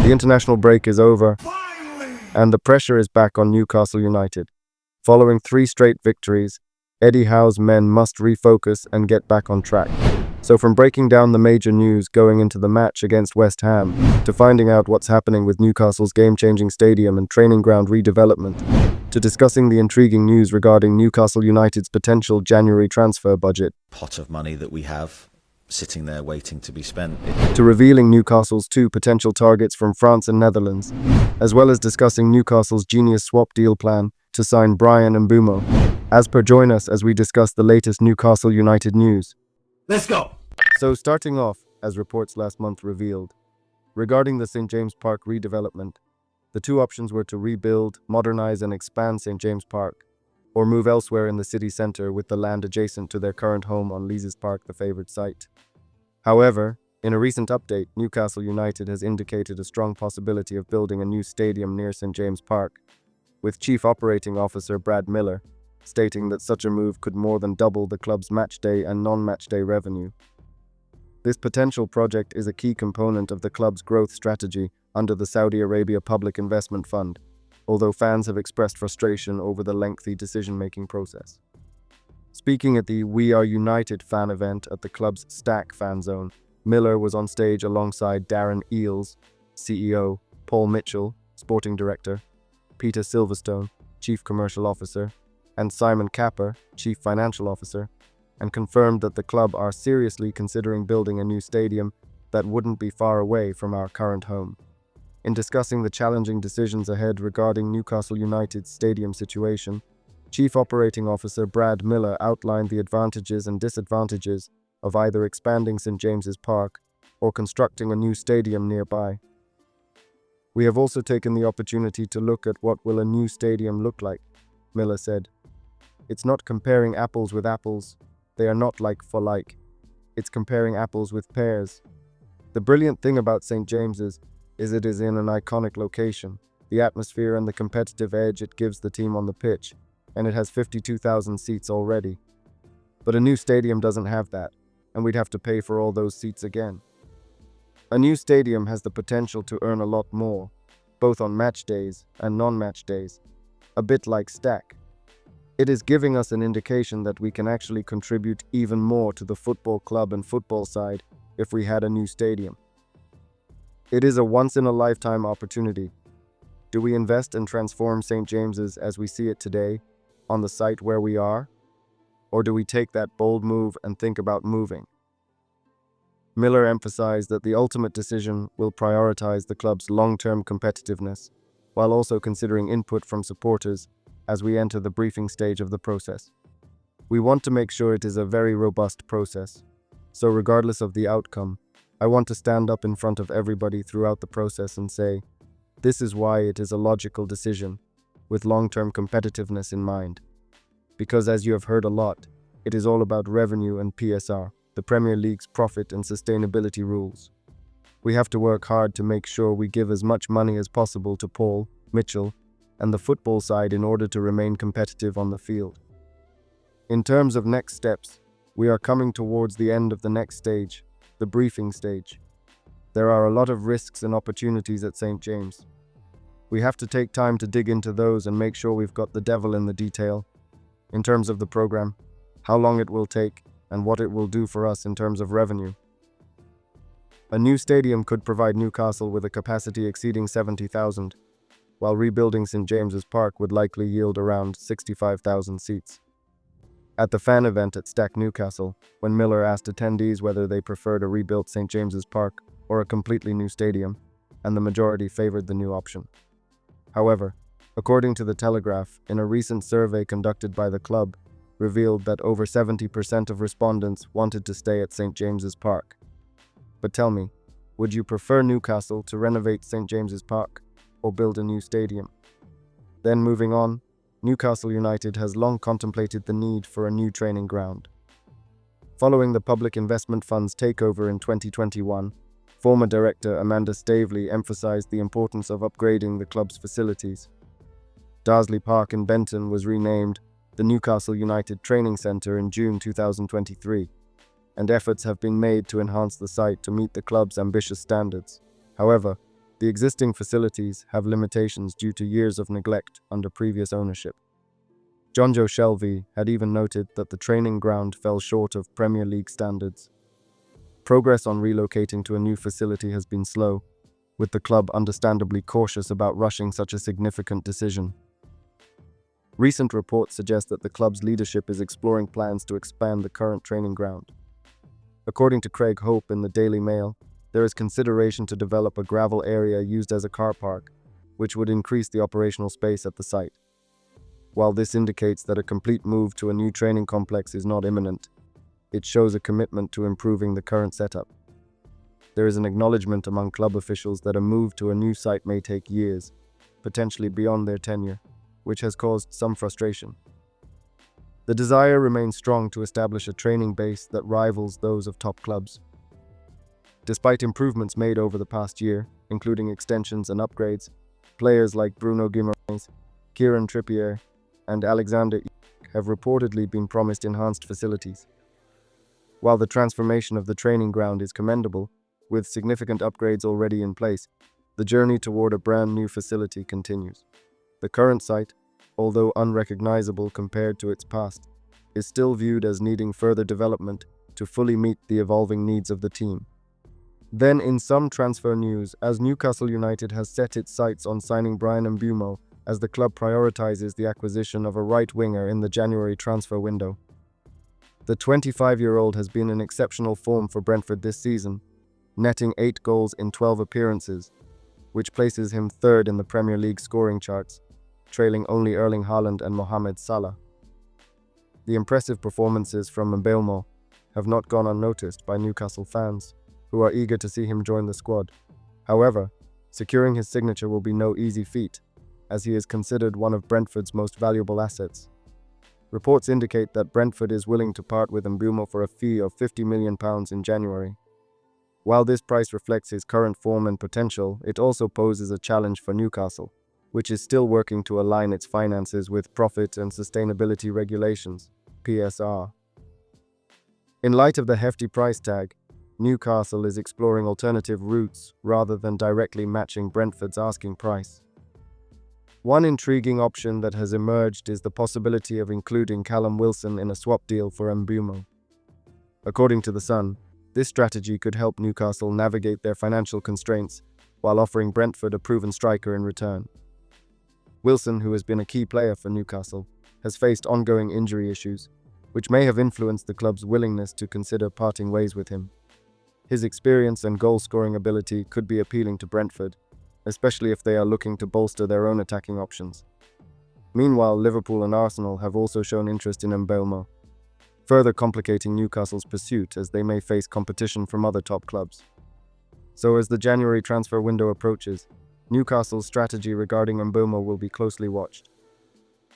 The international break is over, and the pressure is back on Newcastle United. Following 3 straight victories, Eddie Howe's men must refocus and get back on track. So from breaking down the major news going into the match against West Ham, to finding out what's happening with Newcastle's game-changing stadium and training ground redevelopment, to discussing the intriguing news regarding Newcastle United's potential January transfer budget, pot of money that we have sitting there waiting to be spent, to revealing Newcastle's 2 potential targets from France and Netherlands, as well as discussing Newcastle's genius swap deal plan to sign Bryan and Mbeumo. As per, join us as we discuss the latest Newcastle United news. Let's go! So starting off, as reports last month revealed, regarding the St. James Park redevelopment, the 2 options were to rebuild, modernize and expand St. James Park, or move elsewhere in the city centre with the land adjacent to their current home on Leazes Park, the favoured site. However, in a recent update, Newcastle United has indicated a strong possibility of building a new stadium near St. James Park, with Chief Operating Officer Brad Miller stating that such a move could more than double the club's matchday and non-matchday revenue. This potential project is a key component of the club's growth strategy under the Saudi Arabia Public Investment Fund, although fans have expressed frustration over the lengthy decision-making process. Speaking at the We Are United fan event at the club's Stack fan zone, Miller was on stage alongside Darren Eales, CEO, Paul Mitchell, Sporting Director, Peter Silverstone, Chief Commercial Officer, and Simon Capper, Chief Financial Officer, and confirmed that the club are seriously considering building a new stadium that wouldn't be far away from our current home. In discussing the challenging decisions ahead regarding Newcastle United's stadium situation, Chief Operating Officer Brad Miller outlined the advantages and disadvantages of either expanding St. James's Park or constructing a new stadium nearby. We have also taken the opportunity to look at what will a new stadium look like, Miller said. It's not comparing apples with apples. They are not like for like. It's comparing apples with pears. The brilliant thing about St. James's is it is in an iconic location, the atmosphere and the competitive edge it gives the team on the pitch, and it has 52,000 seats already. But a new stadium doesn't have that, and we'd have to pay for all those seats again. A new stadium has the potential to earn a lot more, both on match days and non-match days, a bit like Stack. It is giving us an indication that we can actually contribute even more to the football club and football side if we had a new stadium. It is a once-in-a-lifetime opportunity. Do we invest and transform St. James's as we see it today, on the site where we are? Or do we take that bold move and think about moving? Miller emphasized that the ultimate decision will prioritize the club's long-term competitiveness, while also considering input from supporters as we enter the briefing stage of the process. We want to make sure it is a very robust process, so regardless of the outcome, I want to stand up in front of everybody throughout the process and say, this is why it is a logical decision, with long-term competitiveness in mind. Because as you have heard a lot, it is all about revenue and PSR, the Premier League's profit and sustainability rules. We have to work hard to make sure we give as much money as possible to Paul, Mitchell, and the football side in order to remain competitive on the field. In terms of next steps, we are coming towards the end of the next stage, the briefing stage. There are a lot of risks and opportunities at St. James. We have to take time to dig into those and make sure we've got the devil in the detail. In terms of the program, how long it will take, and what it will do for us in terms of revenue. A new stadium could provide Newcastle with a capacity exceeding 70,000, while rebuilding St. James's Park would likely yield around 65,000 seats. At the fan event at Stack Newcastle, when Miller asked attendees whether they preferred a rebuilt St. James's Park or a completely new stadium, and the majority favored the new option. However, according to The Telegraph, in a recent survey conducted by the club, revealed that over 70% of respondents wanted to stay at St. James's Park. But tell me, would you prefer Newcastle to renovate St. James's Park or build a new stadium? Then moving on, Newcastle United has long contemplated the need for a new training ground. Following the Public Investment Fund's takeover in 2021, former director Amanda Staveley emphasized the importance of upgrading the club's facilities. Darsley Park in Benton was renamed the Newcastle United Training Centre in June 2023, and efforts have been made to enhance the site to meet the club's ambitious standards. However, The existing facilities have limitations due to years of neglect under previous ownership. Jonjo Shelvey had even noted that the training ground fell short of Premier League standards. Progress on relocating to a new facility has been slow, with the club understandably cautious about rushing such a significant decision. Recent reports suggest that the club's leadership is exploring plans to expand the current training ground. According to Craig Hope in the Daily Mail, there is consideration to develop a gravel area used as a car park, which would increase the operational space at the site. While this indicates that a complete move to a new training complex is not imminent, it shows a commitment to improving the current setup. There is an acknowledgement among club officials that a move to a new site may take years, potentially beyond their tenure, which has caused some frustration. The desire remains strong to establish a training base that rivals those of top clubs. Despite improvements made over the past year, including extensions and upgrades, players like Bruno Guimaraes, Kieran Trippier, and Alexander have reportedly been promised enhanced facilities. While the transformation of the training ground is commendable, with significant upgrades already in place, the journey toward a brand new facility continues. The current site, although unrecognizable compared to its past, is still viewed as needing further development to fully meet the evolving needs of the team. Then, in some transfer news, as Newcastle United has set its sights on signing Bryan Mbeumo as the club prioritizes the acquisition of a right winger in the January transfer window. The 25-year-old has been in exceptional form for Brentford this season, netting 8 goals in 12 appearances, which places him third in the Premier League scoring charts, trailing only Erling Haaland and Mohamed Salah. The impressive performances from Mbeumo have not gone unnoticed by Newcastle fans, who are eager to see him join the squad. However, securing his signature will be no easy feat, as he is considered one of Brentford's most valuable assets. Reports indicate that Brentford is willing to part with Mbeumo for a fee of £50 million in January. While this price reflects his current form and potential, it also poses a challenge for Newcastle, which is still working to align its finances with profit and sustainability regulations, PSR. In light of the hefty price tag, Newcastle is exploring alternative routes rather than directly matching Brentford's asking price. One intriguing option that has emerged is the possibility of including Callum Wilson in a swap deal for Mbeumo. According to The Sun, this strategy could help Newcastle navigate their financial constraints while offering Brentford a proven striker in return. Wilson, who has been a key player for Newcastle, has faced ongoing injury issues, which may have influenced the club's willingness to consider parting ways with him. His experience and goal-scoring ability could be appealing to Brentford, especially if they are looking to bolster their own attacking options. Meanwhile, Liverpool and Arsenal have also shown interest in Mbeumo, further complicating Newcastle's pursuit as they may face competition from other top clubs. So as the January transfer window approaches, Newcastle's strategy regarding Mbeumo will be closely watched.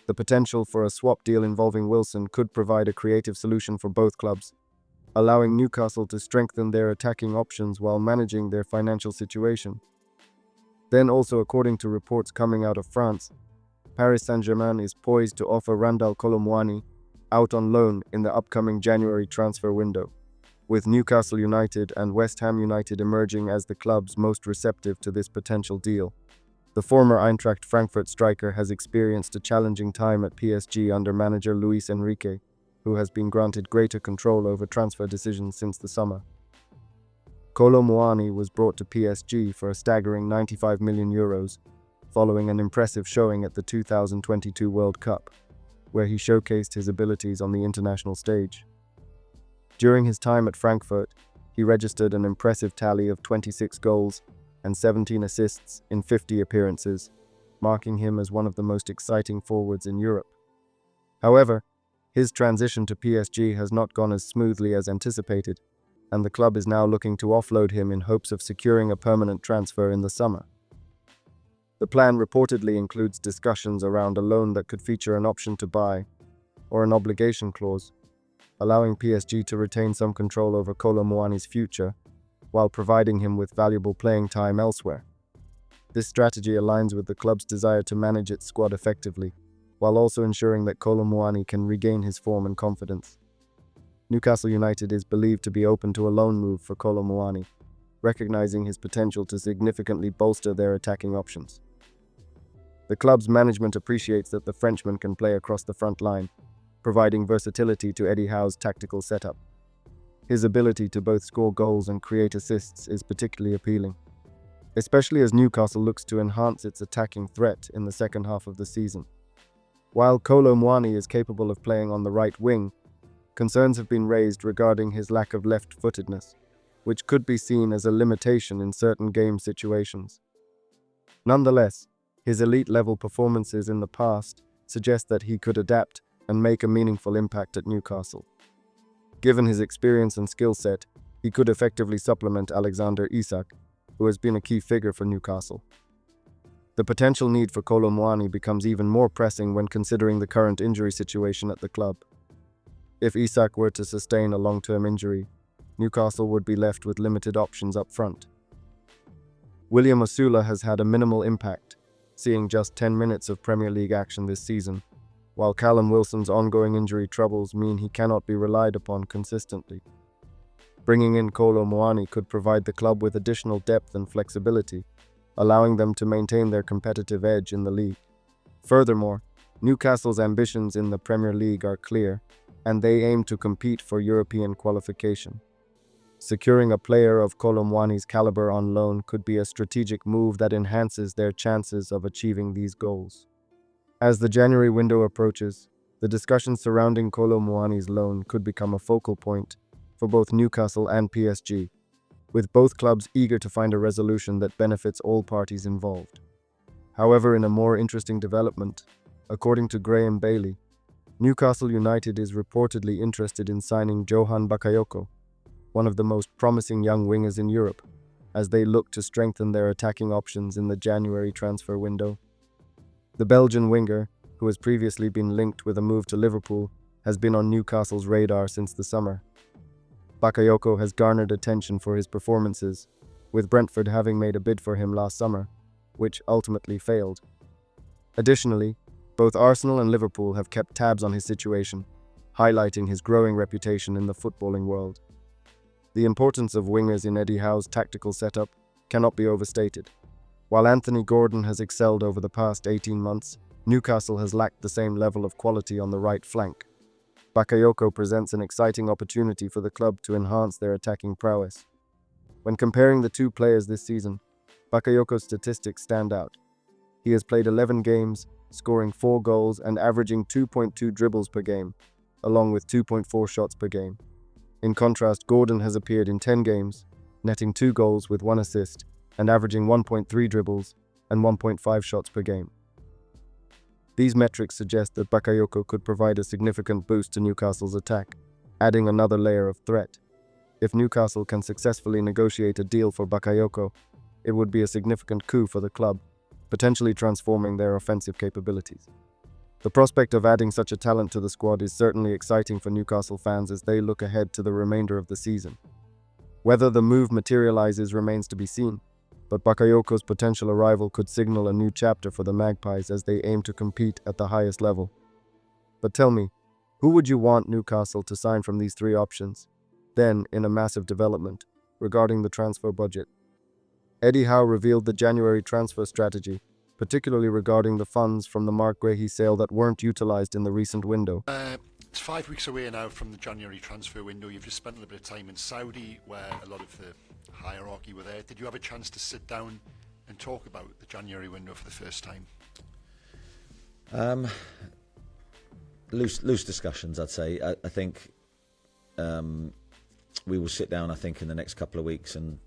The potential for a swap deal involving Wilson could provide a creative solution for both clubs, allowing Newcastle to strengthen their attacking options while managing their financial situation. Then also, according to reports coming out of France, Paris Saint-Germain is poised to offer Randal Kolo Muani out on loan in the upcoming January transfer window, with Newcastle United and West Ham United emerging as the clubs most receptive to this potential deal. The former Eintracht Frankfurt striker has experienced a challenging time at PSG under manager Luis Enrique, who has been granted greater control over transfer decisions since the summer. Kolo Muani was brought to PSG for a staggering €95 million, following an impressive showing at the 2022 World Cup, where he showcased his abilities on the international stage. During his time at Frankfurt, he registered an impressive tally of 26 goals and 17 assists in 50 appearances, marking him as one of the most exciting forwards in Europe. However, his transition to PSG has not gone as smoothly as anticipated, and the club is now looking to offload him in hopes of securing a permanent transfer in the summer. The plan reportedly includes discussions around a loan that could feature an option to buy or an obligation clause, allowing PSG to retain some control over Kolo Muani's future while providing him with valuable playing time elsewhere. This strategy aligns with the club's desire to manage its squad effectively, while also ensuring that Kolo Muani can regain his form and confidence. Newcastle United is believed to be open to a loan move for Kolo Muani, recognizing his potential to significantly bolster their attacking options. The club's management appreciates that the Frenchman can play across the front line, providing versatility to Eddie Howe's tactical setup. His ability to both score goals and create assists is particularly appealing, especially as Newcastle looks to enhance its attacking threat in the second half of the season. While Kolo Muani is capable of playing on the right wing, concerns have been raised regarding his lack of left-footedness, which could be seen as a limitation in certain game situations. Nonetheless, his elite-level performances in the past suggest that he could adapt and make a meaningful impact at Newcastle. Given his experience and skill set, he could effectively supplement Alexander Isak, who has been a key figure for Newcastle. The potential need for Kolo Muani becomes even more pressing when considering the current injury situation at the club. If Isak were to sustain a long-term injury, Newcastle would be left with limited options up front. William Osula has had a minimal impact, seeing just 10 minutes of Premier League action this season, while Callum Wilson's ongoing injury troubles mean he cannot be relied upon consistently. Bringing in Kolo Muani could provide the club with additional depth and flexibility, allowing them to maintain their competitive edge in the league. Furthermore, Newcastle's ambitions in the Premier League are clear, and they aim to compete for European qualification. Securing a player of Kolo Muani's caliber on loan could be a strategic move that enhances their chances of achieving these goals. As the January window approaches, the discussion surrounding Kolo Muani's loan could become a focal point for both Newcastle and PSG, with both clubs eager to find a resolution that benefits all parties involved. However, in a more interesting development, according to Graham Bailey, Newcastle United is reportedly interested in signing Johan Bakayoko, one of the most promising young wingers in Europe, as they look to strengthen their attacking options in the January transfer window. The Belgian winger, who has previously been linked with a move to Liverpool, has been on Newcastle's radar since the summer. Bakayoko has garnered attention for his performances, with Brentford having made a bid for him last summer, which ultimately failed. Additionally, both Arsenal and Liverpool have kept tabs on his situation, highlighting his growing reputation in the footballing world. The importance of wingers in Eddie Howe's tactical setup cannot be overstated. While Anthony Gordon has excelled over the past 18 months, Newcastle has lacked the same level of quality on the right flank. Bakayoko presents an exciting opportunity for the club to enhance their attacking prowess. When comparing the two players this season, Bakayoko's statistics stand out. He has played 11 games, scoring 4 goals and averaging 2.2 dribbles per game, along with 2.4 shots per game. In contrast, Gordon has appeared in 10 games, netting 2 goals with 1 assist and averaging 1.3 dribbles and 1.5 shots per game. These metrics suggest that Bakayoko could provide a significant boost to Newcastle's attack, adding another layer of threat. If Newcastle can successfully negotiate a deal for Bakayoko, it would be a significant coup for the club, potentially transforming their offensive capabilities. The prospect of adding such a talent to the squad is certainly exciting for Newcastle fans as they look ahead to the remainder of the season. Whether the move materializes remains to be seen, but Bakayoko's potential arrival could signal a new chapter for the Magpies as they aim to compete at the highest level. But tell me, who would you want Newcastle to sign from these 3 options? Then, in a massive development, regarding the transfer budget. Eddie Howe revealed the January transfer strategy, particularly regarding the funds from the Marc Guehi sale that weren't utilized in the recent window. It's 5 weeks away now from the January transfer window. You've just spent a little bit of time in Saudi, where a lot of the hierarchy were there. Did you have a chance to sit down and talk about the January window for the first time? Loose discussions, I'd say. I think we will sit down, I think, in the next couple of weeks and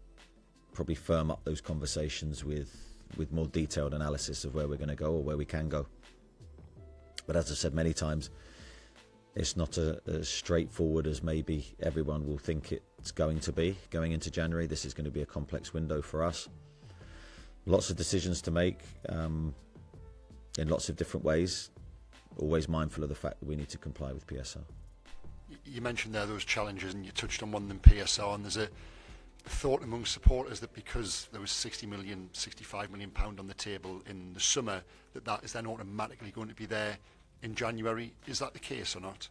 probably firm up those conversations with more detailed analysis of where we're going to go or where we can go. But as I said many times, it's not as straightforward as maybe everyone will think it's going to be. Going into January, this is going to be a complex window for us. Lots of decisions to make in lots of different ways, always mindful of the fact that we need to comply with PSR. You mentioned there those challenges, and you touched on one of them, PSR, and there's a thought among supporters that because there was 65 million pound on the table in the summer, that is then automatically going to be there in January. Is that the case or not?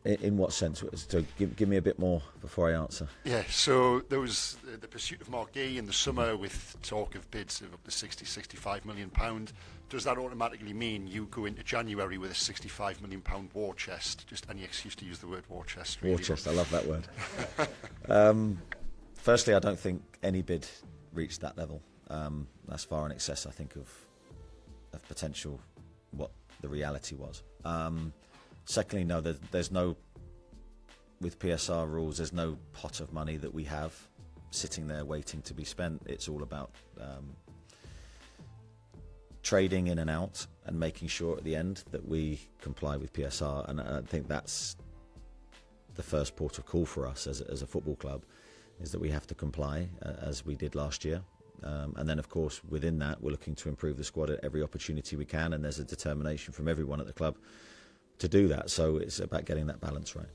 In what sense? So give me a bit more before I answer. Yeah, so there was the pursuit of Marc Guehi in the summer with talk of bids of up to 65 million pound. Does that automatically mean you go into January with a 65 million pound war chest? Just any excuse to use the word war chest. Really. War chest, I love that word. Firstly, I don't think any bid reached that level. That's far in excess, I think, of potential what the reality was. Secondly, no, there's no, with PSR rules, there's no pot of money that we have sitting there waiting to be spent. It's all about trading in and out and making sure at the end that we comply with PSR. And I think that's the first port of call for us as a football club, is that we have to comply as we did last year. And then, of course, within that, we're looking to improve the squad at every opportunity we can, and there's a determination from everyone at the club to do that. So it's about getting that balance right.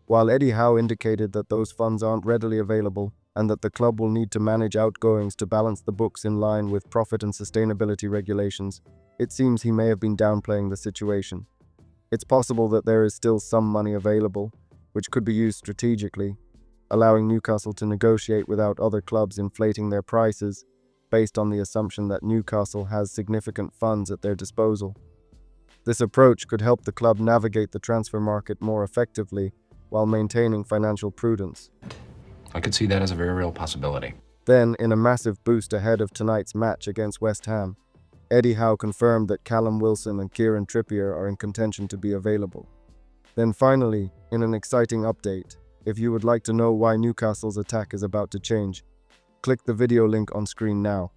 While Eddie Howe indicated that those funds aren't readily available and that the club will need to manage outgoings to balance the books in line with profit and sustainability regulations, it seems he may have been downplaying the situation. It's possible that there is still some money available, which could be used strategically, allowing Newcastle to negotiate without other clubs inflating their prices based on the assumption that Newcastle has significant funds at their disposal. This approach could help the club navigate the transfer market more effectively while maintaining financial prudence. I could see that as a very real possibility. Then, in a massive boost ahead of tonight's match against West Ham, Eddie Howe confirmed that Callum Wilson and Kieran Trippier are in contention to be available. Then finally, in an exciting update, if you would like to know why Newcastle's attack is about to change, click the video link on screen now.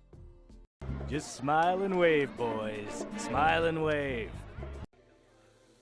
Just smile and wave, boys. Smile and wave.